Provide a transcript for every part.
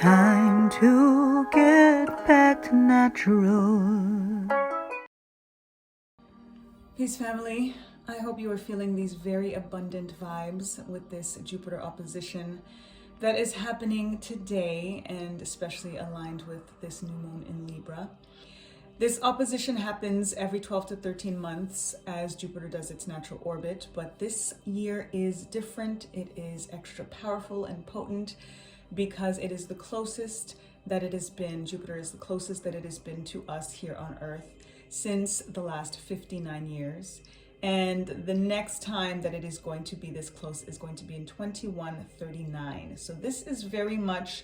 Time to get back to natural. Peace, family. I hope you are feeling these very abundant vibes with this Jupiter opposition that is happening today, and especially aligned with this new moon in Libra. This opposition happens every 12 to 13 months as Jupiter does its natural orbit, but this year is different. It is extra powerful and potent because it is the closest that it has been. Jupiter is the closest that it has been to us here on Earth since the last 59 years. And the next time that it is going to be this close is going to be in 2139. So this is very much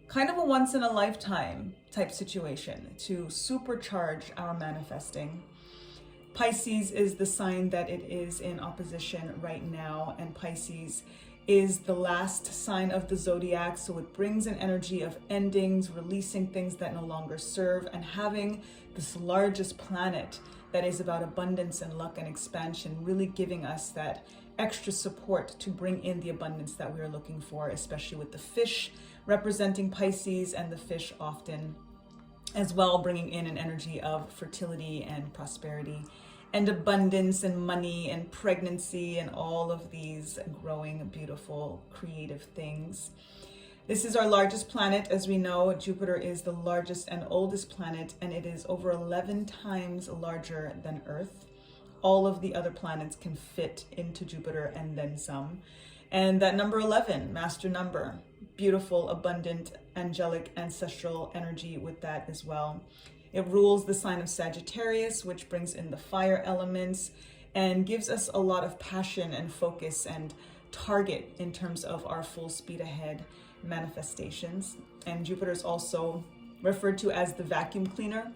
kind of a once in a lifetime type situation to supercharge our manifesting. Pisces is the sign that it is in opposition right now, and Pisces is the last sign of the zodiac, so it brings an energy of endings, releasing things that no longer serve, and having this largest planet that is about abundance and luck and expansion really giving us that extra support to bring in the abundance that we are looking for, especially with the fish representing Pisces, and the fish often as well bringing in an energy of fertility and prosperity and abundance and money and pregnancy and all of these growing, beautiful, creative things. This is our largest planet. As we know, Jupiter is the largest and oldest planet, and it is over 11 times larger than Earth. All of the other planets can fit into Jupiter and then some. And that number 11, master number, beautiful, abundant, angelic, ancestral energy with that as well. It rules the sign of Sagittarius, which brings in the fire elements and gives us a lot of passion and focus and target in terms of our full speed ahead manifestations. And Jupiter is also referred to as the vacuum cleaner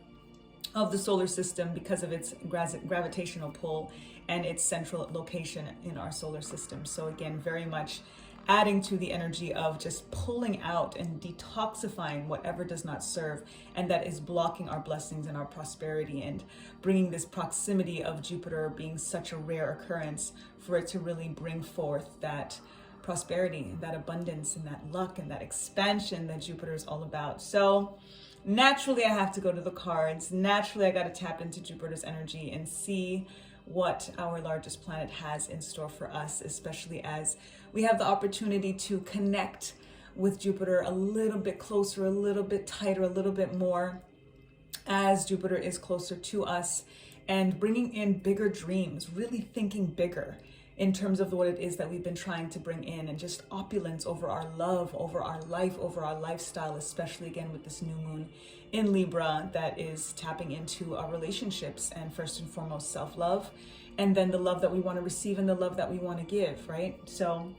of the solar system because of its gravitational pull and its central location in our solar system. So again, very much adding to the energy of just pulling out and detoxifying whatever does not serve and that is blocking our blessings and our prosperity, and bringing this proximity of Jupiter being such a rare occurrence for it to really bring forth that prosperity, that abundance, and that luck and that expansion that Jupiter is all about. So naturally, I have to go to the cards. Naturally, I got to tap into Jupiter's energy and see what our largest planet has in store for us, especially as we have the opportunity to connect with Jupiter a little bit closer, a little bit tighter, a little bit more as Jupiter is closer to us, and bringing in bigger dreams, really thinking bigger in terms of what it is that we've been trying to bring in, and just opulence over our love, over our life, over our lifestyle, especially again with this new moon in Libra that is tapping into our relationships and first and foremost self-love, and then the love that we want to receive and the love that we want to give, right? So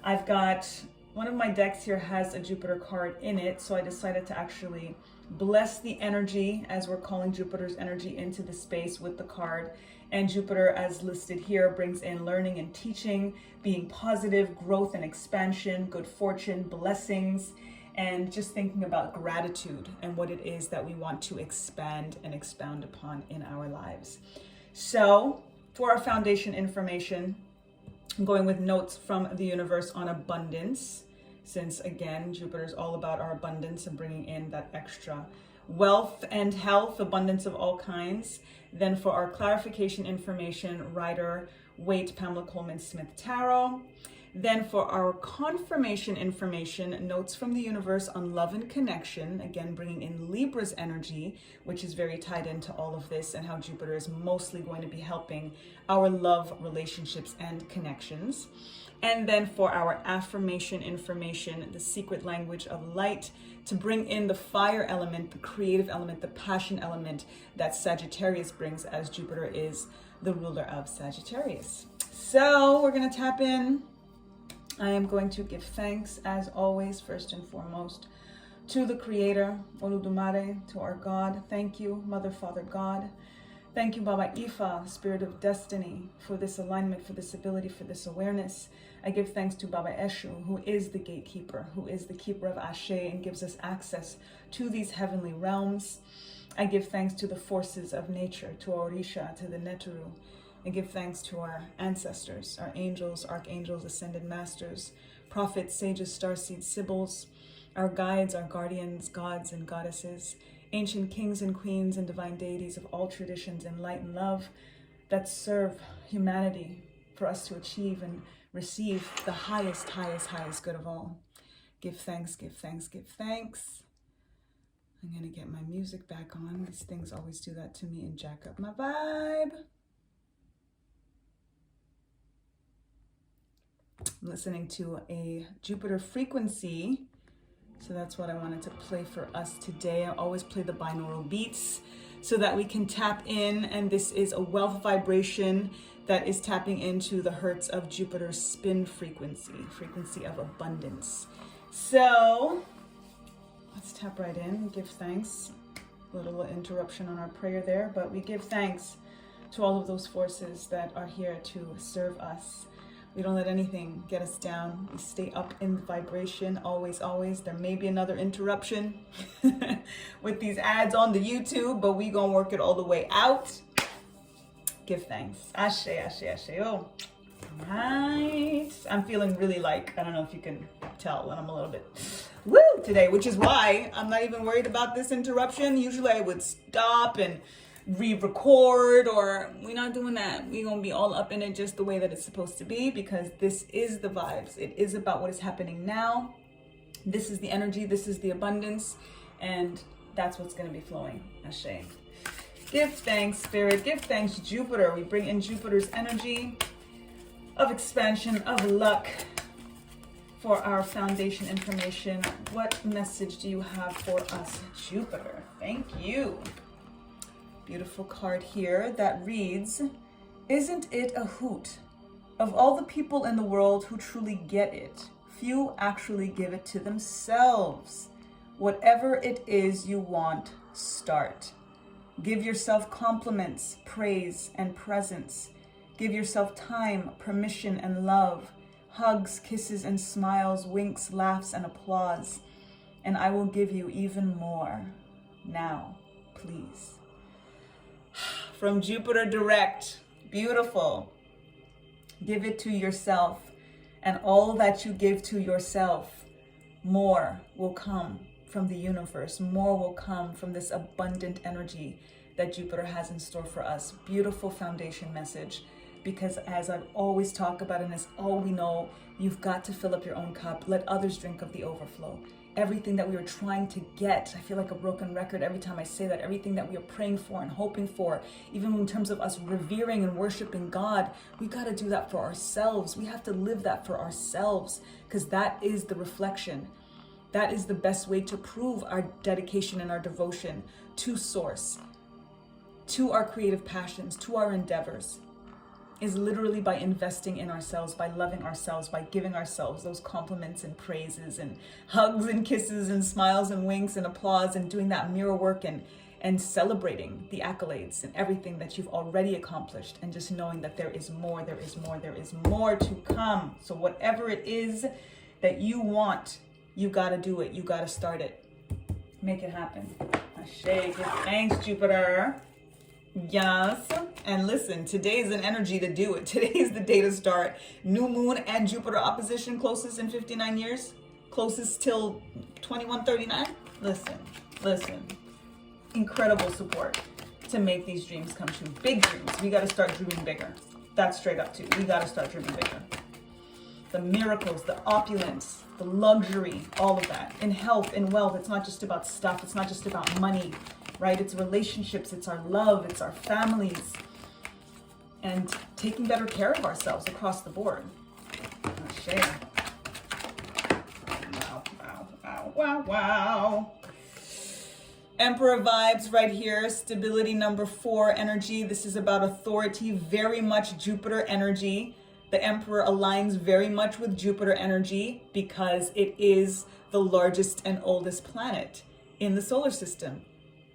I've got one of my decks here has a Jupiter card in it, so I decided to actually bless the energy as we're calling Jupiter's energy into the space with the card. And Jupiter, as listed here, brings in learning and teaching, being positive, growth and expansion, good fortune, blessings, and just thinking about gratitude and what it is that we want to expand and expound upon in our lives. So for our foundation information, I'm going with notes from the universe on abundance, since again, Jupiter is all about our abundance and bringing in that extra wealth and health, abundance of all kinds. Then for our clarification information, Rider Waite Pamela Coleman Smith Tarot. Then for our confirmation information, notes from the universe on love and connection, again bringing in Libra's energy, which is very tied into all of this, and how Jupiter is mostly going to be helping our love, relationships, and connections. And then for our affirmation information, the secret language of light, to bring in the fire element, the creative element, the passion element that Sagittarius brings, as Jupiter is the ruler of Sagittarius. So we're going to tap in. I am going to give thanks, as always, first and foremost, to the Creator, Oludumare, to our God. Thank you, Mother, Father, God. Thank you, Baba Ifa, Spirit of Destiny, for this alignment, for this ability, for this awareness. I give thanks to Baba Eshu, who is the gatekeeper, who is the keeper of Ashe and gives us access to these heavenly realms. I give thanks to the forces of nature, to our Orisha, to the Neturu. I give thanks to our ancestors, our angels, archangels, ascended masters, prophets, sages, starseeds, sibyls. our guides, our guardians, gods and goddesses, ancient kings and queens and divine deities of all traditions in light and love that serve humanity for us to achieve and receive the highest, highest, highest good of all. Give thanks, give thanks, give thanks. I'm gonna get my music back on. These things always do that to me and jack up my vibe. I'm listening to a Jupiter frequency, so that's what I wanted to play for us today. I always play the binaural beats so that we can tap in, and this is a wealth vibration that is tapping into the hertz of Jupiter's spin frequency of abundance. So let's tap right in, give thanks. A little interruption on our prayer there, but we give thanks to all of those forces that are here to serve us. We don't let anything get us down. We stay up in vibration, always, always. There may be another interruption with these ads on the YouTube, but we gonna work it all the way out. Give thanks. Ashe, ashe, ashe. Oh, right. I'm feeling really like, I don't know if you can tell when I'm a little bit woo today, which is why I'm not even worried about this interruption. Usually I would stop and re-record, or we're not doing that. We're gonna be all up in it just the way that it's supposed to be, because this is the vibes. It is about what is happening now. This is the energy, this is the abundance, and that's what's gonna be flowing. Ashe. Give thanks, Spirit. Give thanks, Jupiter. We bring in Jupiter's energy of expansion, of luck for our foundation information. What message do you have for us, Jupiter? Thank you. Beautiful card here that reads, isn't it a hoot? Of all the people in the world who truly get it, few actually give it to themselves. Whatever it is you want, start. Give yourself compliments, praise, and presence. Give yourself time, permission, and love. Hugs, kisses, and smiles, winks, laughs, and applause. And I will give you even more. Now, please. From Jupiter direct, beautiful. Give it to yourself, and all that you give to yourself, more will come from the universe. More will come from this abundant energy that Jupiter has in store for us. Beautiful foundation message, because as I've always talked about, and as all we know, you've got to fill up your own cup. Let others drink of the overflow. Everything that we are trying to get, I feel like a broken record every time I say that, everything that we are praying for and hoping for, even in terms of us revering and worshiping God, we got to do that for ourselves. We have to live that for ourselves, because that is the reflection. That is the best way to prove our dedication and our devotion to Source, to our creative passions, to our endeavors, is literally by investing in ourselves, by loving ourselves, by giving ourselves those compliments and praises and hugs and kisses and smiles and winks and applause, and doing that mirror work and celebrating the accolades and everything that you've already accomplished, and just knowing that there is more, there is more, there is more to come. So whatever it is that you want, you got to do it. You got to start it. Make it happen. Ashe, give thanks, Jupiter. Yes. And listen, today is an energy to do it. Today is the day to start. New moon and Jupiter opposition, closest in 59 years. Closest till 2139. Listen. Incredible support to make these dreams come true. Big dreams. We got to start dreaming bigger. That's straight up too. We got to start dreaming bigger. The miracles, the opulence, the luxury, all of that. In health, in wealth, it's not just about stuff. It's not just about money, right? It's relationships, it's our love, it's our families, and taking better care of ourselves across the board. Ashe. Wow. Emperor vibes right here. Stability number 4 energy. This is about authority, very much Jupiter energy. The Emperor aligns very much with Jupiter energy because it is the largest and oldest planet in the solar system,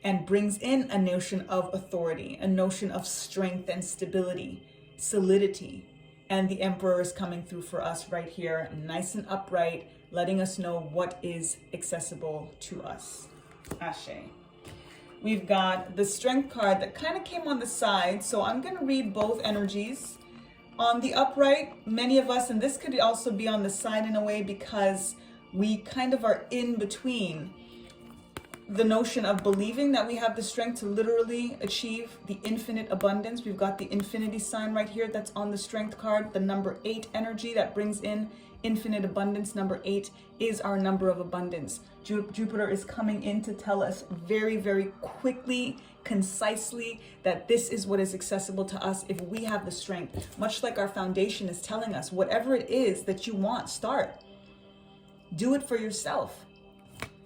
and brings in a notion of authority, a notion of strength and stability, solidity. And the Emperor is coming through for us right here, nice and upright, letting us know what is accessible to us. Ashe. We've got the Strength card that kind of came on the side, so I'm going to read both energies. On the upright, many of us, and this could also be on the side in a way, because we kind of are in between the notion of believing that we have the strength to literally achieve the infinite abundance. We've got the infinity sign right here that's on the strength card, the number 8 energy that brings in infinite abundance. Number 8 is our number of abundance. Jupiter is coming in to tell us very, very quickly, concisely, that this is what is accessible to us if we have the strength. Much like our foundation is telling us, whatever it is that you want, start. Do it for yourself.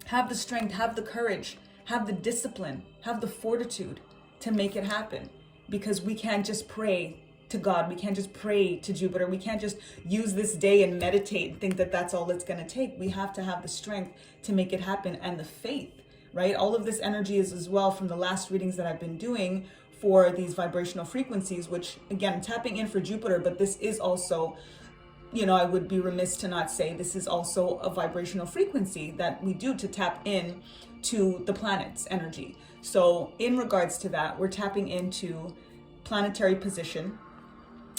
Have the strength, have the courage, have the discipline, have the fortitude to make it happen. Because we can't just pray to God. We can't just pray to Jupiter. We can't just use this day and meditate and think that that's all it's going to take. We have to have the strength to make it happen, and the faith, right? All of this energy is as well from the last readings that I've been doing for these vibrational frequencies, which again, tapping in for Jupiter, but this is also, you know, I would be remiss to not say this is also a vibrational frequency that we do to tap in to the planet's energy. So in regards to that, we're tapping into planetary position.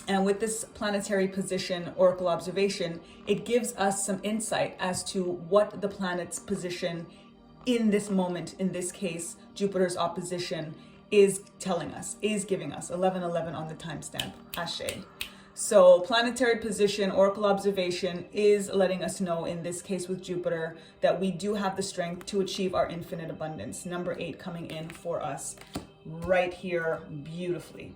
And with this planetary position oracle observation, it gives us some insight as to what the planet's position in this moment, in this case, Jupiter's opposition, is telling us, is giving us. 11:11 on the timestamp. Ashe. So planetary position oracle observation is letting us know, in this case with Jupiter, that we do have the strength to achieve our infinite abundance. Number 8 coming in for us right here beautifully.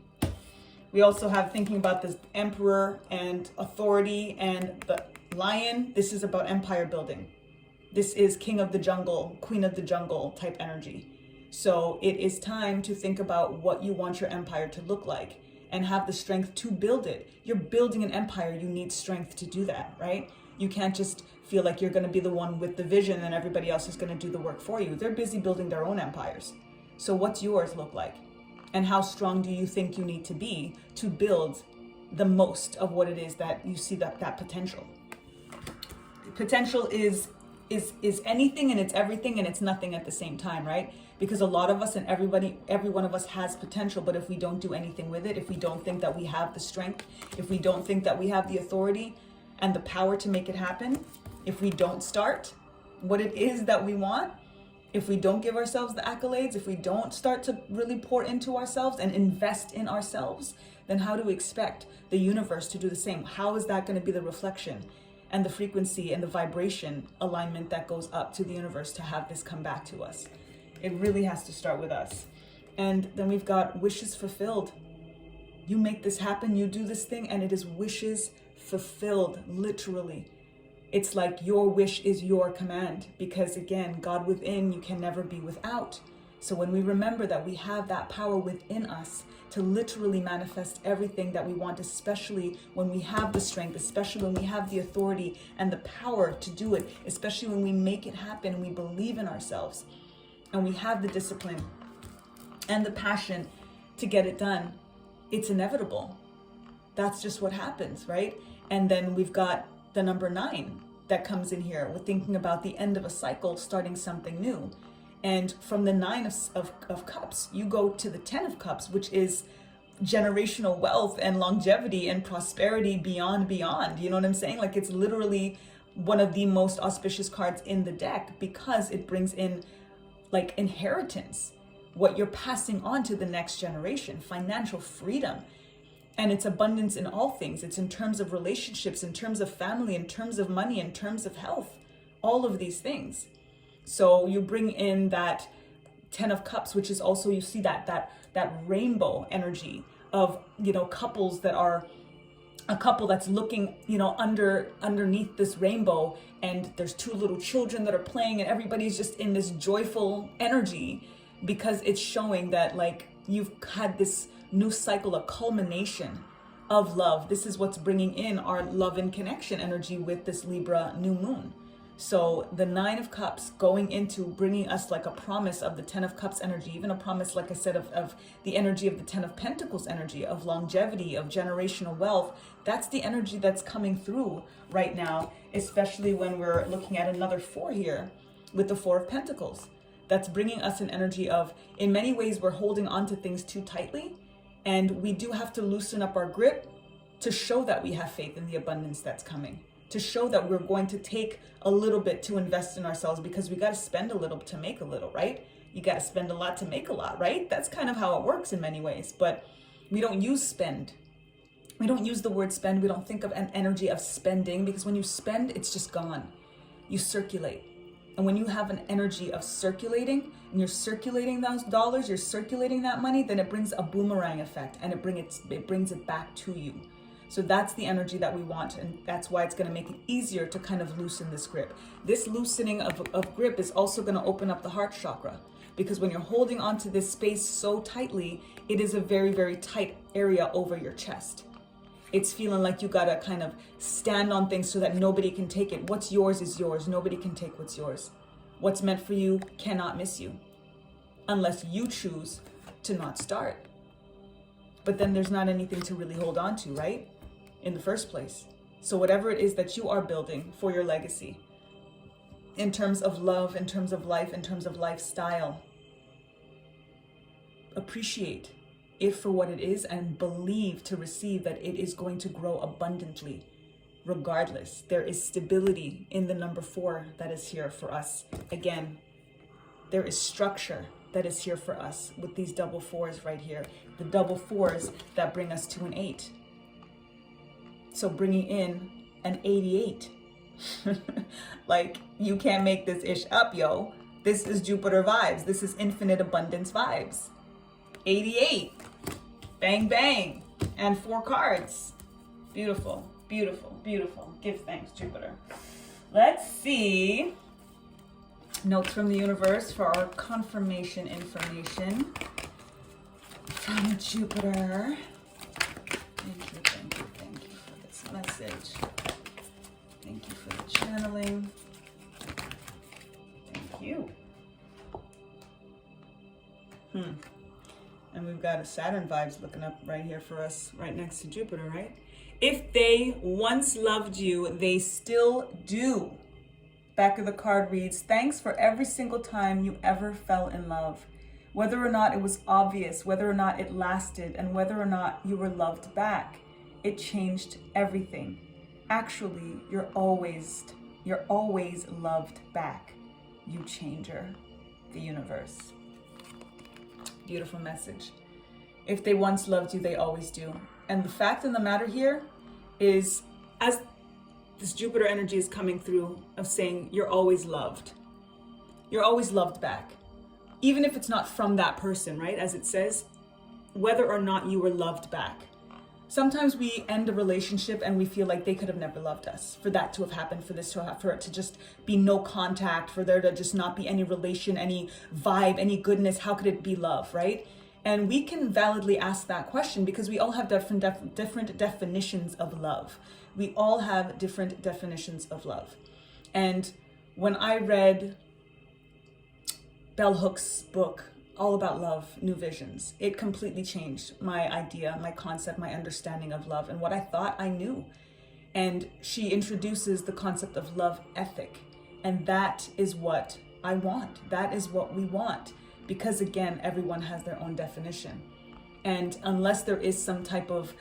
We also have, thinking about this emperor and authority and the lion, this is about empire building. This is king of the jungle, queen of the jungle type energy. So it is time to think about what you want your empire to look like and have the strength to build it. You're building an empire, you need strength to do that, right? You can't just feel like you're gonna be the one with the vision and everybody else is gonna do the work for you. They're busy building their own empires. So what's yours look like? And how strong do you think you need to be to build the most of what it is that you see that potential? Potential is anything and it's everything and it's nothing at the same time, right? Because a lot of us and every one of us has potential, but if we don't do anything with it, if we don't think that we have the strength, if we don't think that we have the authority and the power to make it happen, if we don't start what it is that we want, if we don't give ourselves the accolades, if we don't start to really pour into ourselves and invest in ourselves, then how do we expect the universe to do the same? How is that going to be the reflection and the frequency and the vibration alignment that goes up to the universe to have this come back to us? It really has to start with us. And then we've got wishes fulfilled. You make this happen, you do this thing, and it is wishes fulfilled, literally. It's like your wish is your command, because again, God within, you can never be without. So when we remember that we have that power within us to literally manifest everything that we want, especially when we have the strength, especially when we have the authority and the power to do it, especially when we make it happen and we believe in ourselves and we have the discipline and the passion to get it done, it's inevitable. That's just what happens, right? And then we've got the number 9 that comes in here. We're thinking about the end of a cycle, starting something new. And from the 9 of cups, you go to the 10 of cups, which is generational wealth and longevity and prosperity beyond. You know what I'm saying? Like, it's literally one of the most auspicious cards in the deck because it brings in like inheritance, what you're passing on to the next generation, financial freedom. And it's abundance in all things. It's in terms of relationships, in terms of family, in terms of money, in terms of health, all of these things. So you bring in that 10 of cups, which is also, you see that rainbow energy of, you know, couples that are a couple that's looking, you know, underneath this rainbow, and there's 2 little children that are playing and everybody's just in this joyful energy because it's showing that like you've had this new cycle, a culmination of love. This is what's bringing in our love and connection energy with this Libra new moon. So the 9 of cups going into bringing us like a promise of the 10 of cups energy, even a promise, like I said, of the energy of the 10 of pentacles energy, of longevity, of generational wealth. That's the energy that's coming through right now, especially when we're looking at another 4 here with the 4 of pentacles. That's bringing us an energy of, in many ways, we're holding on to things too tightly. And we do have to loosen up our grip to show that we have faith in the abundance that's coming. to show that we're going to take a little bit to invest in ourselves, because we got to spend a little to make a little, right? You got to spend a lot to make a lot, right? That's kind of how it works in many ways, but we don't use spend. We don't use the word spend. We don't think of an energy of spending, because when you spend, it's just gone. You circulate. And when you have an energy of circulating, and you're circulating those dollars, you're circulating that money, then it brings a boomerang effect, and it brings it back to you. So that's the energy that we want, and that's why it's going to make it easier to kind of loosen this grip. This loosening of grip is also going to open up the heart chakra, because when you're holding onto this space so tightly, it is a very, very tight area over your chest. It's feeling like you got to kind of stand on things so that nobody can take it. What's yours is yours. Nobody can take what's yours. What's meant for you cannot miss you, unless you choose to not start. But then there's not anything to really hold on to, right? In the first place. So whatever it is that you are building for your legacy, in terms of love, in terms of life, in terms of lifestyle, appreciate it for what it is, and believe to receive that it is going to grow abundantly. Regardless, there is stability in the number 4 that is here for us. Again, there is structure that is here for us with these double 4s right here. The double 4s that bring us to an 8. So bringing in an 88. Like, you can't make this ish up, yo. This is Jupiter vibes. This is infinite abundance vibes. 88. Bang, bang. And 4 cards. Beautiful, beautiful, beautiful. Give thanks, Jupiter. Let's see. Notes from the universe for our confirmation information from Jupiter. Thank you for this message. Thank you for the channeling. Thank you. And we've got a Saturn vibes looking up right here for us, right next to Jupiter, right? If they once loved you, they still do. Back of the card reads, thanks for every single time you ever fell in love. Whether or not it was obvious, whether or not it lasted, and whether or not you were loved back, it changed everything. Actually, you're always loved back. You changer, the universe. Beautiful message. If they once loved you, they always do. And the fact of the matter here is, as this Jupiter energy is coming through, of saying you're always loved. You're always loved back. Even if it's not from that person, right? As it says, whether or not you were loved back. Sometimes we end a relationship and we feel like they could have never loved us. For that to have happened, for it to just be no contact, for there to just not be any relation, any vibe, any goodness. How could it be love, right? And we can validly ask that question, because we all have different definitions of love. We all have different definitions of love. And when I read Bell Hooks' book, All About Love, New Visions, it completely changed my idea, my concept, my understanding of love, and what I thought I knew. And she introduces the concept of love ethic. And that is what I want. That is what we want. Because again, everyone has their own definition. And unless there is some type of,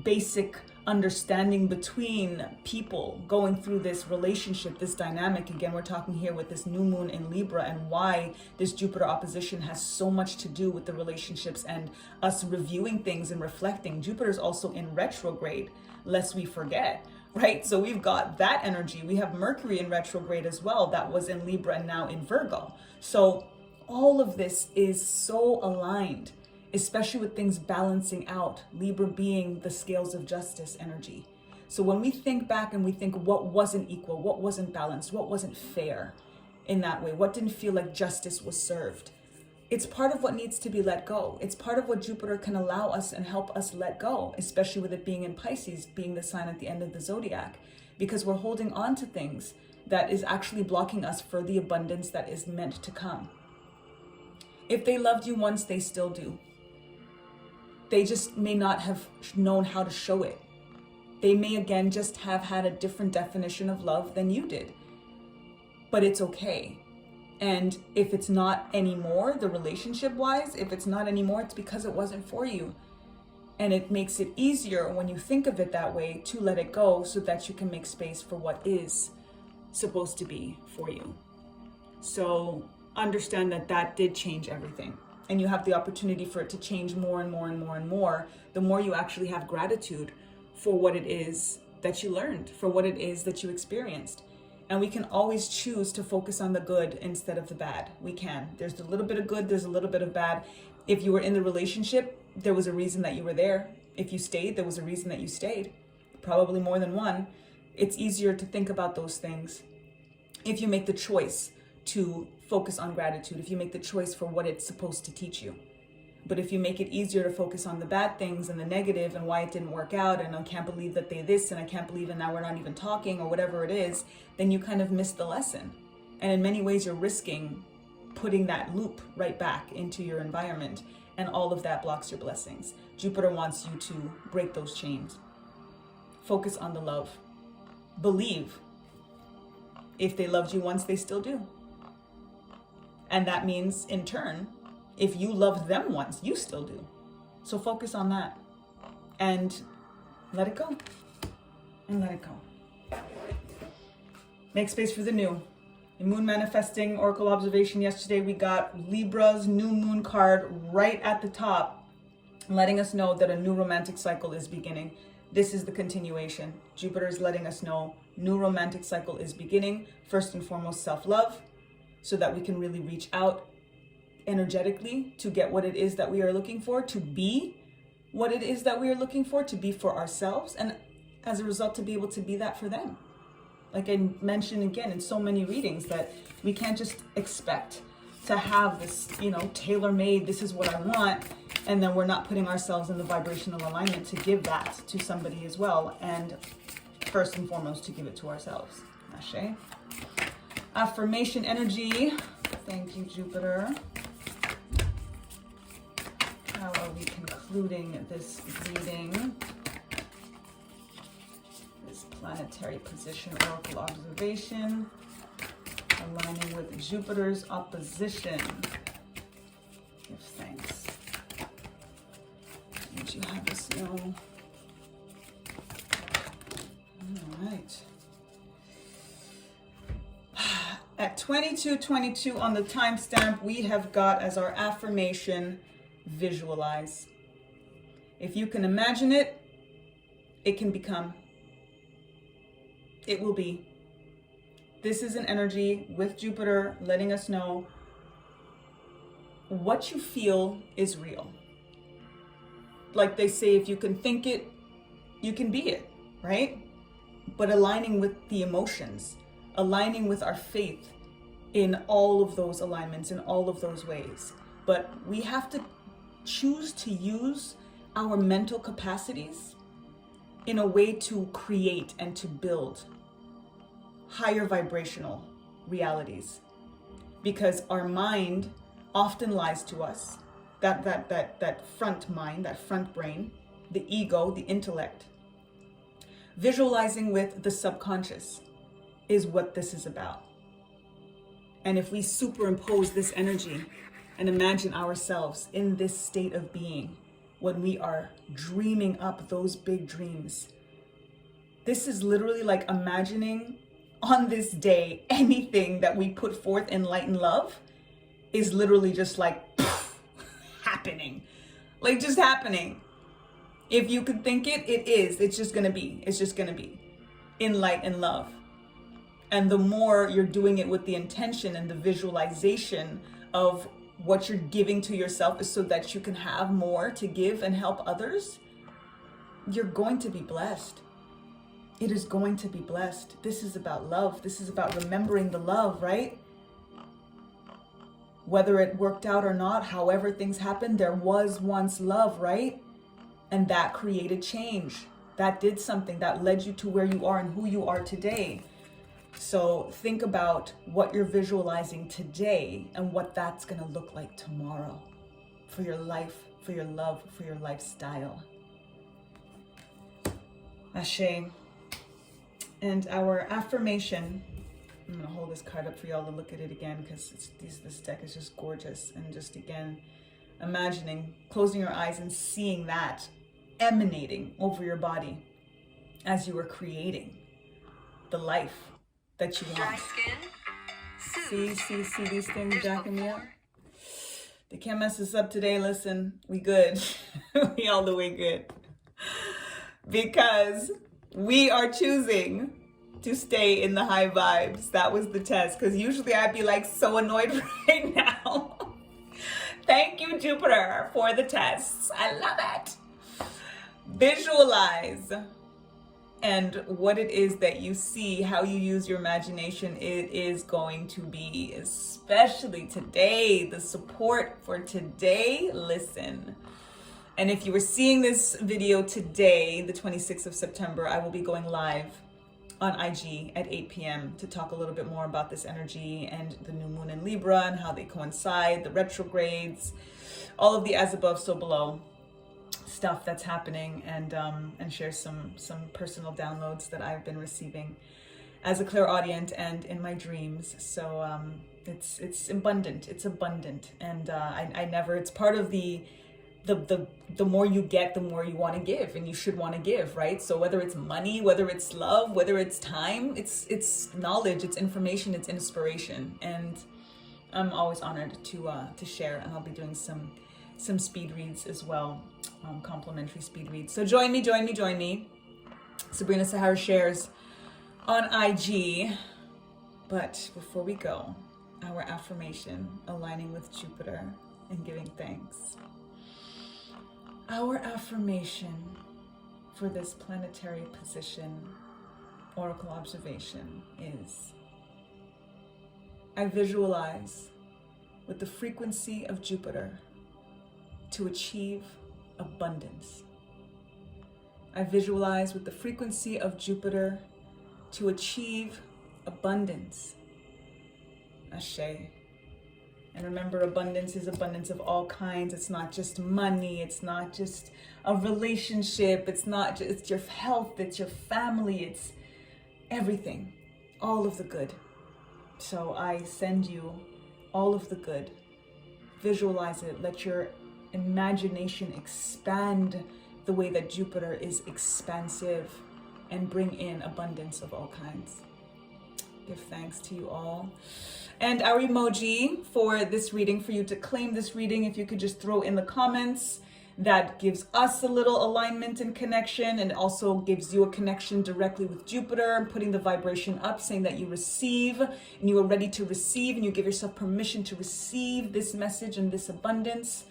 basic understanding between people going through this relationship, this dynamic, again, we're talking here with this new moon in Libra, and why this Jupiter opposition has so much to do with the relationships and us reviewing things and reflecting. Jupiter's also in retrograde, lest we forget, right? So we've got that energy. We have Mercury in retrograde as well. That was in Libra and now in Virgo. So all of this is so aligned, especially with things balancing out, Libra being the scales of justice energy. So when we think back and we think what wasn't equal, what wasn't balanced, what wasn't fair in that way, what didn't feel like justice was served, it's part of what needs to be let go. It's part of what Jupiter can allow us and help us let go, especially with it being in Pisces, being the sign at the end of the zodiac, because we're holding on to things that is actually blocking us for the abundance that is meant to come. If they loved you once, they still do. They just may not have known how to show it. They may, again, just have had a different definition of love than you did. But it's okay. And if it's not anymore, the relationship-wise, if it's not anymore, it's because it wasn't for you. And it makes it easier when you think of it that way to let it go so that you can make space for what is supposed to be for you. So understand that that did change everything. And you have the opportunity for it to change more and more and more and more, the more you actually have gratitude for what it is that you learned, for what it is that you experienced. And we can always choose to focus on the good instead of the bad. We can. There's a little bit of good, there's a little bit of bad. If you were in the relationship, there was a reason that you were there. If you stayed, there was a reason that you stayed. Probably more than one. It's easier to think about those things if you make the choice to focus on gratitude, if you make the choice for what it's supposed to teach you. But if you make it easier to focus on the bad things and the negative and why it didn't work out and I can't believe that they this and I can't believe and now we're not even talking or whatever it is, then you kind of miss the lesson. And in many ways you're risking putting that loop right back into your environment, and all of that blocks your blessings. Jupiter wants you to break those chains. Focus on the love. Believe if they loved you once, they still do. And that means in turn, if you loved them once, you still do. So focus on that and let it go. And let it go. Make space for the new. In Moon Manifesting Oracle Observation yesterday, we got Libra's new moon card right at the top, letting us know that a new romantic cycle is beginning. This is the continuation. Jupiter is letting us know new romantic cycle is beginning. First and foremost, self-love, so that we can really reach out energetically to get what it is that we are looking for, to be what it is that we are looking for, to be for ourselves, and as a result, to be able to be that for them. Like I mentioned again in so many readings, that we can't just expect to have this, tailor-made, this is what I want, and then we're not putting ourselves in the vibrational alignment to give that to somebody as well, and first and foremost to give it to ourselves. Ashe. Affirmation energy. Thank you, Jupiter. How are we concluding this reading? This Planetary Position Oracle Observation, aligning with Jupiter's opposition. Give thanks. Would you have us know? All right. At 22:22 on the timestamp, we have got as our affirmation, visualize. If you can imagine it, it can become. It will be. This is an energy with Jupiter letting us know what you feel is real. Like they say, if you can think it, you can be it, right? But aligning with the emotions, aligning with our faith in all of those alignments, in all of those ways. But we have to choose to use our mental capacities in a way to create and to build higher vibrational realities. Because our mind often lies to us. That front mind, that front brain, the ego, the intellect. Visualizing with the subconscious is what this is about. And if we superimpose this energy and imagine ourselves in this state of being when we are dreaming up those big dreams, this is literally like imagining on this day anything that we put forth in light and love is literally just like happening, like just happening. If you could think it, it is. It's just gonna be. It's just gonna be in light and love. And the more you're doing it with the intention and the visualization of what you're giving to yourself is so that you can have more to give and help others, you're going to be blessed. It is going to be blessed. This is about love. This is about remembering the love, right? Whether it worked out or not, however things happened, there was once love, right? And that created change. That did something that led you to where you are and who you are today. So think about what you're visualizing today and what that's going to look like tomorrow for your life, for your love, for your lifestyle. Ashe. And our affirmation, I'm going to hold this card up for y'all to look at it again because this deck is just gorgeous. And just again, imagining, closing your eyes and seeing that emanating over your body as you are creating the life that you want. Dry skin. See these things jacking me up? They can't mess us up today. Listen, we good. We all the way good. Because we are choosing to stay in the high vibes. That was the test. Because usually I'd be like so annoyed right now. Thank you, Jupiter, for the tests. I love it. Visualize. And what it is that you see, how you use your imagination, it is going to be, especially today, the support for today. Listen. And if you were seeing this video today, the 26th of September, I will be going live on IG at 8 p.m. to talk a little bit more about this energy and the new moon in Libra and how they coincide, the retrogrades, all of the as above, so below stuff that's happening, and share some personal downloads that I've been receiving as a clairaudient and in my dreams. So it's abundant. It's abundant, and I never. It's part of the more you get, the more you want to give, and you should want to give, right? So whether it's money, whether it's love, whether it's time, it's knowledge, it's information, it's inspiration, and I'm always honored to share. And I'll be doing some speed reads as well, complimentary speed reads. So join me. Sabrina Sahara shares on IG. But before we go, our affirmation, aligning with Jupiter and giving thanks. Our affirmation for this planetary position oracle observation is: I visualize with the frequency of Jupiter to achieve abundance. I visualize with the frequency of Jupiter to achieve abundance. Ashe. And remember, abundance is abundance of all kinds. It's not just money. It's not just a relationship. It's not just, it's your health. It's your family. It's everything. All of the good. So I send you all of the good. Visualize it. Let your imagination expand the way that Jupiter is expansive, and bring in abundance of all kinds. Give thanks to you all. And our emoji for this reading, for you to claim this reading, if you could just throw in the comments, that gives us a little alignment and connection, and also gives you a connection directly with Jupiter, and putting the vibration up, saying that you receive and you are ready to receive, and you give yourself permission to receive this message and this abundance.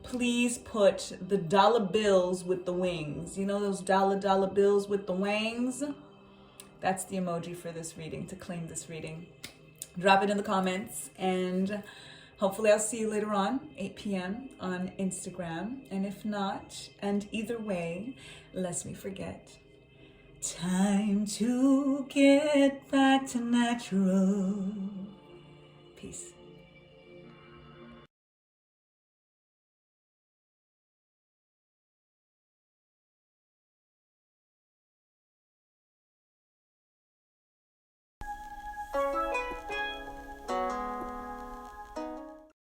Please put the dollar bills with the wings. You know those dollar bills with the wings? That's the emoji for this reading, to claim this reading. Drop it in the comments, and hopefully I'll see you later on, 8 p.m. on Instagram. And if not, and either way, lest me forget, time to get back to natural. Peace.